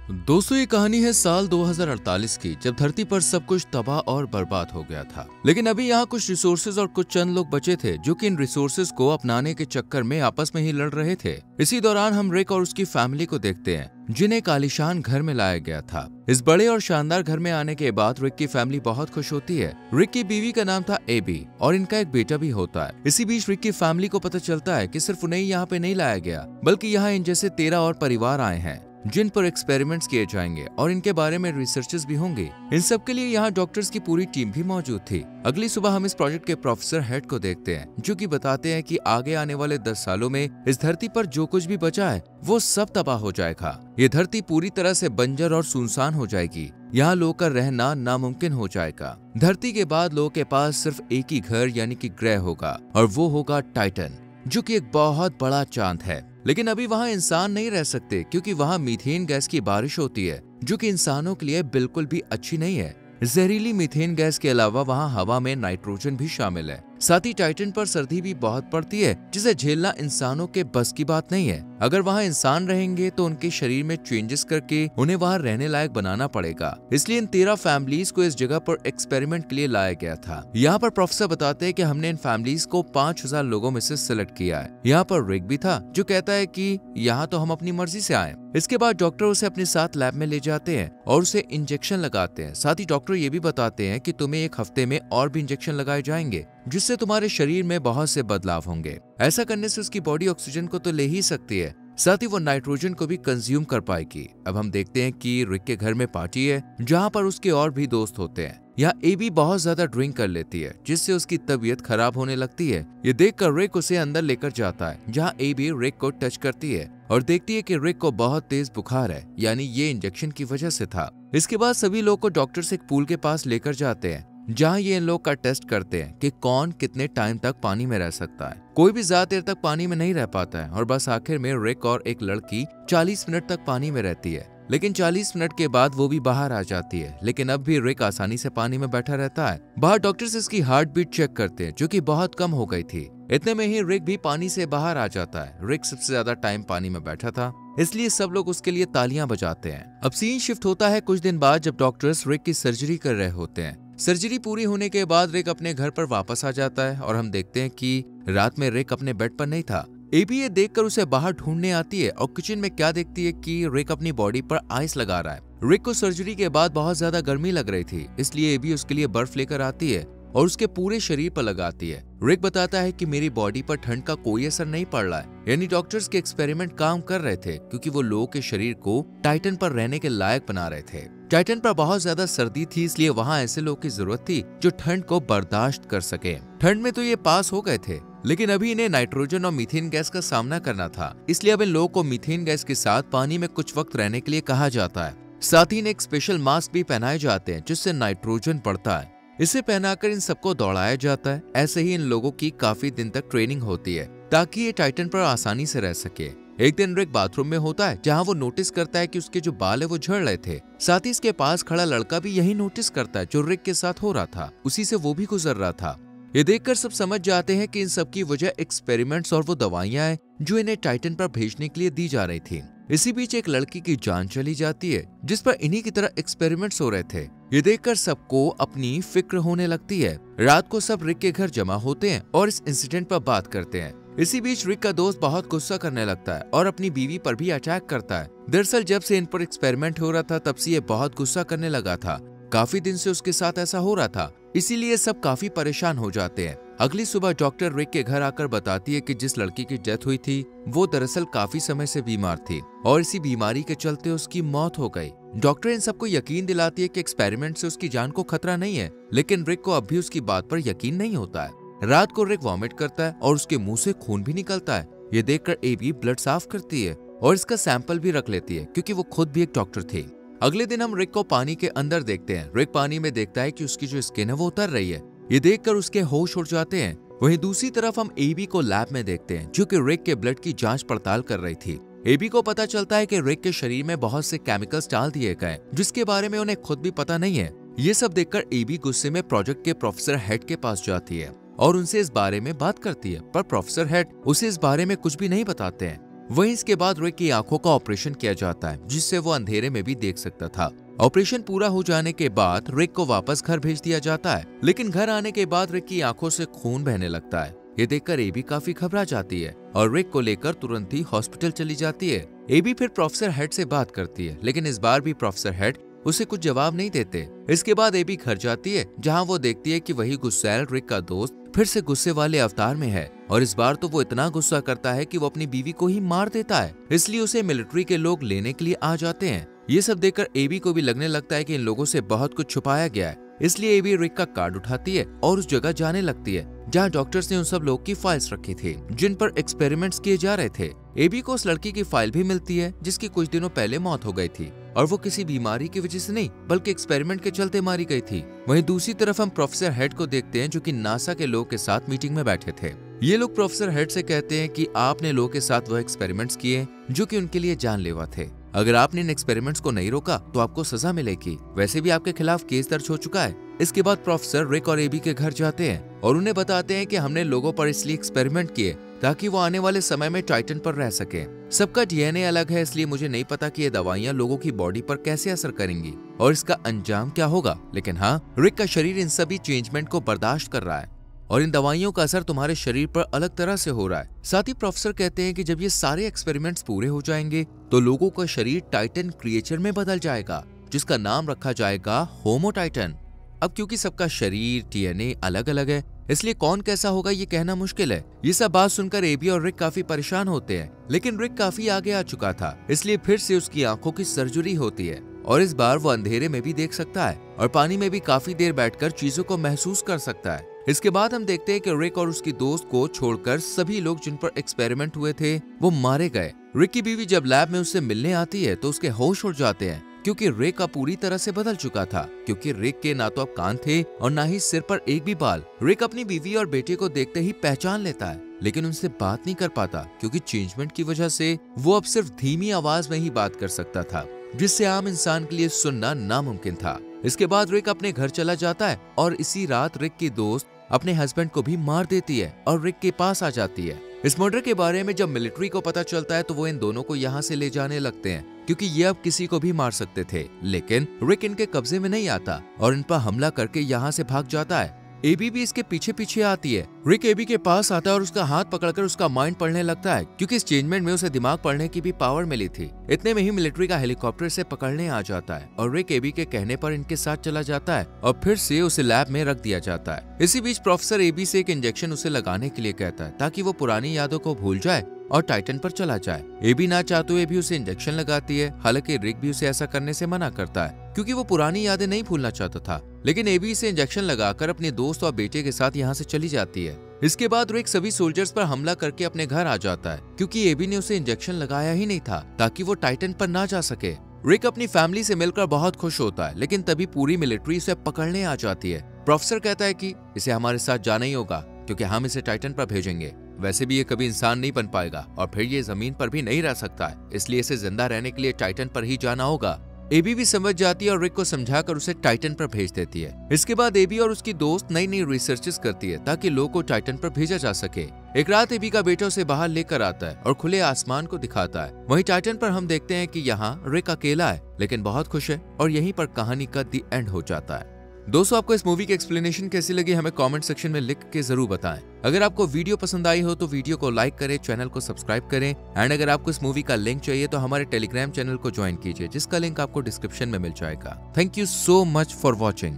दोस्तों, ये कहानी है साल 2048 की, जब धरती पर सब कुछ तबाह और बर्बाद हो गया था। लेकिन अभी यहाँ कुछ रिसोर्सेज और कुछ चंद लोग बचे थे जो कि इन रिसोर्सेज को अपनाने के चक्कर में आपस में ही लड़ रहे थे। इसी दौरान हम रिक और उसकी फैमिली को देखते हैं, जिन्हें एक आलीशान घर में लाया गया था। इस बड़े और शानदार घर में आने के बाद रिक की फैमिली बहुत खुश होती है। रिक की बीवी का नाम था एबी और इनका एक बेटा भी होता है। इसी बीच रिक की फैमिली को पता चलता है कि सिर्फ उन्हें यहाँ पे नहीं लाया गया, बल्कि यहाँ इन जैसे 13 और परिवार आए हैं जिन पर एक्सपेरिमेंट्स किए जाएंगे और इनके बारे में रिसर्चेस भी होंगे। इन सब के लिए यहाँ डॉक्टर्स की पूरी टीम भी मौजूद थी। अगली सुबह हम इस प्रोजेक्ट के प्रोफेसर हेड को देखते हैं, जो कि बताते हैं कि आगे आने वाले 10 सालों में इस धरती पर जो कुछ भी बचा है वो सब तबाह हो जाएगा। ये धरती पूरी तरह से बंजर और सुनसान हो जाएगी। यहाँ लोगों का रहना नामुमकिन हो जाएगा। धरती के बाद लोगों के पास सिर्फ एक ही घर यानी कि ग्रह होगा, और वो होगा टाइटन, जो कि एक बहुत बड़ा चांद है। लेकिन अभी वहाँ इंसान नहीं रह सकते, क्योंकि वहाँ मीथेन गैस की बारिश होती है, जो कि इंसानों के लिए बिल्कुल भी अच्छी नहीं है। जहरीली मीथेन गैस के अलावा वहाँ हवा में नाइट्रोजन भी शामिल है। साथ ही टाइटन पर सर्दी भी बहुत पड़ती है, जिसे झेलना इंसानों के बस की बात नहीं है। अगर वहाँ इंसान रहेंगे तो उनके शरीर में चेंजेस करके उन्हें वहाँ रहने लायक बनाना पड़ेगा। इसलिए इन 13 फैमिलीज को इस जगह पर एक्सपेरिमेंट के लिए लाया गया था। यहाँ पर प्रोफेसर बताते हैं कि हमने इन फैमिलीज को 5000 लोगों में से सिलेक्ट किया है। यहाँ पर रिक भी था, जो कहता है कि यहाँ तो हम अपनी मर्जी से आए। इसके बाद डॉक्टर उसे अपने साथ लैब में ले जाते हैं और उसे इंजेक्शन लगाते हैं। साथ ही डॉक्टर ये भी बताते हैं कि तुम्हें एक हफ्ते में और भी इंजेक्शन लगाए जाएंगे, जिससे तुम्हारे शरीर में बहुत से बदलाव होंगे। ऐसा करने से उसकी बॉडी ऑक्सीजन को तो ले ही सकती है, साथ ही वो नाइट्रोजन को भी कंज्यूम कर पाएगी। अब हम देखते हैं कि रिक के घर में पार्टी है, जहाँ पर उसके और भी दोस्त होते हैं। यहाँ एबी बहुत ज्यादा ड्रिंक कर लेती है, जिससे उसकी तबीयत खराब होने लगती है। ये देखकर रिक उसे अंदर लेकर जाता है, जहाँ एबी रिक को टच करती है और देखती है कि रिक को बहुत तेज बुखार है, यानी ये इंजेक्शन की वजह से था। इसके बाद सभी लोग को डॉक्टर से एक पूल के पास लेकर जाते हैं, जहाँ ये इन लोग का टेस्ट करते हैं कि कौन कितने टाइम तक पानी में रह सकता है। कोई भी ज्यादा देर तक पानी में नहीं रह पाता है, और बस आखिर में रिक और एक लड़की 40 मिनट तक पानी में रहती है। लेकिन 40 मिनट के बाद वो भी बाहर आ जाती है। लेकिन अब भी रिक आसानी से पानी में बैठा रहता है। बाहर डॉक्टर्स इसकी हार्ट बीट चेक करते हैं, जो कि बहुत कम हो गई थी। इतने में ही रिक भी पानी से बाहर आ जाता है। रिक सबसे ज्यादा टाइम पानी में बैठा था, इसलिए सब लोग उसके लिए तालियां बजाते हैं। अब सीन शिफ्ट होता है कुछ दिन बाद, जब डॉक्टर्स रिक की सर्जरी कर रहे होते हैं। सर्जरी पूरी होने के बाद रिक अपने घर पर वापस आ जाता है, और हम देखते हैं कि रात में रिक अपने बेड पर नहीं था। एबी ये देखकर उसे बाहर ढूंढने आती है और किचन में क्या देखती है कि रिक अपनी बॉडी पर आइस लगा रहा है। रिक को सर्जरी के बाद बहुत ज्यादा गर्मी लग रही थी, इसलिए एबी उसके लिए बर्फ लेकर आती है और उसके पूरे शरीर पर लगाती है। रिक बताता है कि मेरी बॉडी पर ठंड का कोई असर नहीं पड़ रहा है, यानी डॉक्टर्स के एक्सपेरिमेंट काम कर रहे थे, क्योंकि वो लोगों के शरीर को टाइटन पर रहने के लायक बना रहे थे। टाइटन पर बहुत ज्यादा सर्दी थी, इसलिए वहाँ ऐसे लोगों की जरूरत थी जो ठंड को बर्दाश्त कर सके। ठंड में तो ये पास हो गए थे, लेकिन अभी इन्हें नाइट्रोजन और मीथेन गैस का सामना करना था, इसलिए अब इन लोगों को मीथेन गैस के साथ पानी में कुछ वक्त रहने के लिए कहा जाता है। साथ ही इन्हें एक स्पेशल मास्क भी पहनाए जाते हैं, जिससे नाइट्रोजन बढ़ता है। इसे पहनाकर इन सबको दौड़ाया जाता है। ऐसे ही इन लोगों की काफी दिन तक ट्रेनिंग होती है, ताकि ये टाइटन पर आसानी से रह सके। एक दिन रिक बाथरूम में होता है, जहाँ वो नोटिस करता है कि उसके जो बाल है वो झड़ रहे थे। साथ ही इसके पास खड़ा लड़का भी यही नोटिस करता है जो रिक के साथ हो रहा था, उसी से वो भी गुजर रहा था। ये देखकर सब समझ जाते हैं कि इन सब की वजह एक्सपेरिमेंट्स और वो दवाइयां हैं जो इन्हें टाइटन पर भेजने के लिए दी जा रही थी। इसी बीच एक लड़की की जान चली जाती है, जिस पर इन्हीं की तरह एक्सपेरिमेंट्स हो रहे थे। ये देखकर सबको अपनी फिक्र होने लगती है। रात को सब रिक के घर जमा होते हैं और इस इंसिडेंट पर बात करते हैं। इसी बीच रिक का दोस्त बहुत गुस्सा करने लगता है और अपनी बीवी पर भी अटैक करता है। दरअसल जब से इन पर एक्सपेरिमेंट हो रहा था, तब से ये बहुत गुस्सा करने लगा था। काफी दिन से उसके साथ ऐसा हो रहा था, इसीलिए सब काफी परेशान हो जाते हैं। अगली सुबह डॉक्टर रिक के घर आकर बताती है कि जिस लड़की की डेथ हुई थी वो दरअसल काफी समय से बीमार थी, और इसी बीमारी के चलते उसकी मौत हो गई। डॉक्टर इन सबको यकीन दिलाती है कि एक्सपेरिमेंट से उसकी जान को खतरा नहीं है, लेकिन रिक को अब भी उसकी बात पर यकीन नहीं होता है। रात को रिक वॉमिट करता है और उसके मुंह से खून भी निकलता है। ये देखकर एबी ब्लड साफ करती है और इसका सैंपल भी रख लेती है, क्योंकि वो खुद भी एक डॉक्टर थी। अगले दिन हम रिक को पानी के अंदर देखते हैं। रिक पानी में देखता है कि उसकी जो स्किन है वो उतर रही है। ये देखकर उसके होश उड़ जाते हैं। वहीं दूसरी तरफ हम एबी को लैब में देखते हैं, जो कि रिक के ब्लड की जांच पड़ताल कर रही थी। एबी को पता चलता है कि रिक के शरीर में बहुत से केमिकल्स डाल दिए गए, जिसके बारे में उन्हें खुद भी पता नहीं है। ये सब देखकर एबी गुस्से में प्रोजेक्ट के प्रोफेसर हेड के पास जाती है और उनसे इस बारे में बात करती है, पर प्रोफेसर हेड उसे इस बारे में कुछ भी नहीं बताते हैं। वहीं इसके बाद रिक की आंखों का ऑपरेशन किया जाता है, जिससे वो अंधेरे में भी देख सकता था। ऑपरेशन पूरा हो जाने के बाद रिक को वापस घर भेज दिया जाता है, लेकिन घर आने के बाद रिक की आंखों से खून बहने लगता है। ये देखकर एबी काफी घबरा जाती है और रिक को लेकर तुरंत ही हॉस्पिटल चली जाती है। एबी फिर प्रोफेसर हेड से बात करती है, लेकिन इस बार भी प्रोफेसर हेड उसे कुछ जवाब नहीं देते। इसके बाद एबी घर जाती है, जहां वो देखती है कि वही गुस्सैल रिक का दोस्त फिर से गुस्से वाले अवतार में है और इस बार तो वो इतना गुस्सा करता है कि वो अपनी बीवी को ही मार देता है। इसलिए उसे मिलिट्री के लोग लेने के लिए आ जाते हैं। ये सब देखकर एबी को भी लगने लगता है कि इन लोगों से बहुत कुछ छुपाया गया है। इसलिए एबी रिक का कार्ड उठाती है और उस जगह जाने लगती है जहाँ डॉक्टर्स ने उन सब लोग की फाइल्स रखी थी, जिन पर एक्सपेरिमेंट्स किए जा रहे थे। एबी को उस लड़की की फाइल भी मिलती है जिसकी कुछ दिनों पहले मौत हो गई थी और वो किसी बीमारी की वजह से नहीं बल्कि एक्सपेरिमेंट के चलते मारी गई थी। वहीं दूसरी तरफ हम प्रोफेसर हेड को देखते हैं, जो कि नासा के लोग के साथ मीटिंग में बैठे थे। ये लोग प्रोफेसर हेड से कहते हैं कि आपने लोगों के साथ वह एक्सपेरिमेंट्स किए जो कि उनके लिए जानलेवा थे। अगर आपने इन एक्सपेरिमेंट्स को नहीं रोका तो आपको सजा मिलेगी। वैसे भी आपके खिलाफ केस दर्ज हो चुका है। इसके बाद प्रोफेसर रिक और एबी के घर जाते हैं और उन्हें बताते हैं कि हमने लोगों पर इसलिए एक्सपेरिमेंट किए ताकि वो आने वाले समय में टाइटन पर रह सके। सबका डीएनए अलग है, इसलिए मुझे नहीं पता कि ये दवाइयाँ लोगों की बॉडी पर कैसे असर करेंगी और इसका अंजाम क्या होगा, लेकिन हाँ, रिक का शरीर इन सभी चेंजमेंट को बर्दाश्त कर रहा है और इन दवाइयों का असर तुम्हारे शरीर पर अलग तरह से हो रहा है। साथ ही प्रोफेसर कहते हैं कि जब ये सारे एक्सपेरिमेंट्स पूरे हो जाएंगे तो लोगों का शरीर टाइटन क्रिएचर में बदल जाएगा, जिसका नाम रखा जाएगा होमो टाइटन। अब क्योंकि सबका शरीर डीएनए अलग अलग है, इसलिए कौन कैसा होगा ये कहना मुश्किल है। ये सब बात सुनकर एबी और रिक काफी परेशान होते हैं, लेकिन रिक काफी आगे आ चुका था, इसलिए फिर से उसकी आंखों की सर्जरी होती है और इस बार वो अंधेरे में भी देख सकता है और पानी में भी काफी देर बैठकर चीजों को महसूस कर सकता है। इसके बाद हम देखते हैं कि रिक और उसकी दोस्त को छोड़कर सभी लोग जिन पर एक्सपेरिमेंट हुए थे वो मारे गए। रिक की बीवी जब लैब में उससे मिलने आती है तो उसके होश उड़ जाते हैं, क्योंकि रिक अब पूरी तरह से बदल चुका था। क्योंकि रिक के ना तो अब कान थे और ना ही सिर पर एक भी बाल। रिक अपनी बीवी और बेटे को देखते ही पहचान लेता है, लेकिन उनसे बात नहीं कर पाता क्योंकि चेंजमेंट की वजह से वो अब सिर्फ धीमी आवाज में ही बात कर सकता था, जिससे आम इंसान के लिए सुनना नामुमकिन था। इसके बाद रिक अपने घर चला जाता है और इसी रात रिक की दोस्त अपने हस्बैंड को भी मार देती है और रिक के पास आ जाती है। इस मर्डर के बारे में जब मिलिट्री को पता चलता है तो वो इन दोनों को यहाँ से ले जाने लगते हैं, क्योंकि ये अब किसी को भी मार सकते थे। लेकिन रिक इनके कब्जे में नहीं आता और इन पर हमला करके यहाँ से भाग जाता है। एबी भी इसके पीछे पीछे आती है। रिक एबी के पास आता है और उसका हाथ पकड़कर उसका माइंड पढ़ने लगता है, क्योंकि इस चेंजमेंट में उसे दिमाग पढ़ने की भी पावर मिली थी। इतने में ही मिलिट्री का हेलीकॉप्टर से पकड़ने आ जाता है और रिक एबी के कहने पर इनके साथ चला जाता है और फिर से उसे लैब में रख दिया जाता है। इसी बीच प्रोफेसर एबी से एक इंजेक्शन उसे लगाने के लिए कहता है ताकि वो पुरानी यादों को भूल जाए और टाइटन पर चला जाए। एबी ना चाहते हुए भी उसे इंजेक्शन लगाती है। हालांकि रिक भी उसे ऐसा करने से मना करता है क्योंकि वो पुरानी यादें नहीं भूलना चाहता था, लेकिन एबी इसे इंजेक्शन लगाकर अपने दोस्त और बेटे के साथ यहाँ से चली जाती है। इसके बाद रिक सभी सोल्जर्स पर हमला करके अपने घर आ जाता है, क्योंकि एबी ने उसे इंजेक्शन लगाया ही नहीं था ताकि वो टाइटन पर ना जा सके। रिक अपनी फैमिली से मिलकर बहुत खुश होता है, लेकिन तभी पूरी मिलिट्री उसे पकड़ने आ जाती है। प्रोफेसर कहता है कि इसे हमारे साथ जाना ही होगा क्योंकि हम इसे टाइटन पर भेजेंगे। वैसे भी ये कभी इंसान नहीं बन पाएगा और फिर ये जमीन पर भी नहीं रह सकता है, इसलिए इसे जिंदा रहने के लिए टाइटन पर ही जाना होगा। एबी भी समझ जाती है और रिक को समझाकर उसे टाइटन पर भेज देती है। इसके बाद एबी और उसकी दोस्त नई नई रिसर्चेस करती है ताकि लोगों को टाइटन पर भेजा जा सके। एक रात एबी का बेटा उसे बाहर लेकर आता है और खुले आसमान को दिखाता है। वहीं टाइटन पर हम देखते हैं कि यहाँ रिक अकेला है लेकिन बहुत खुश है और यहीं पर कहानी का दी एंड हो जाता है। दोस्तों, आपको इस मूवी की एक्सप्लेनेशन कैसी लगी हमें कमेंट सेक्शन में लिख के जरूर बताएं। अगर आपको वीडियो पसंद आई हो तो वीडियो को लाइक करें, चैनल को सब्सक्राइब करें एंड अगर आपको इस मूवी का लिंक चाहिए तो हमारे टेलीग्राम चैनल को ज्वाइन कीजिए, जिसका लिंक आपको डिस्क्रिप्शन में मिल जाएगा। Thank you so much for watching.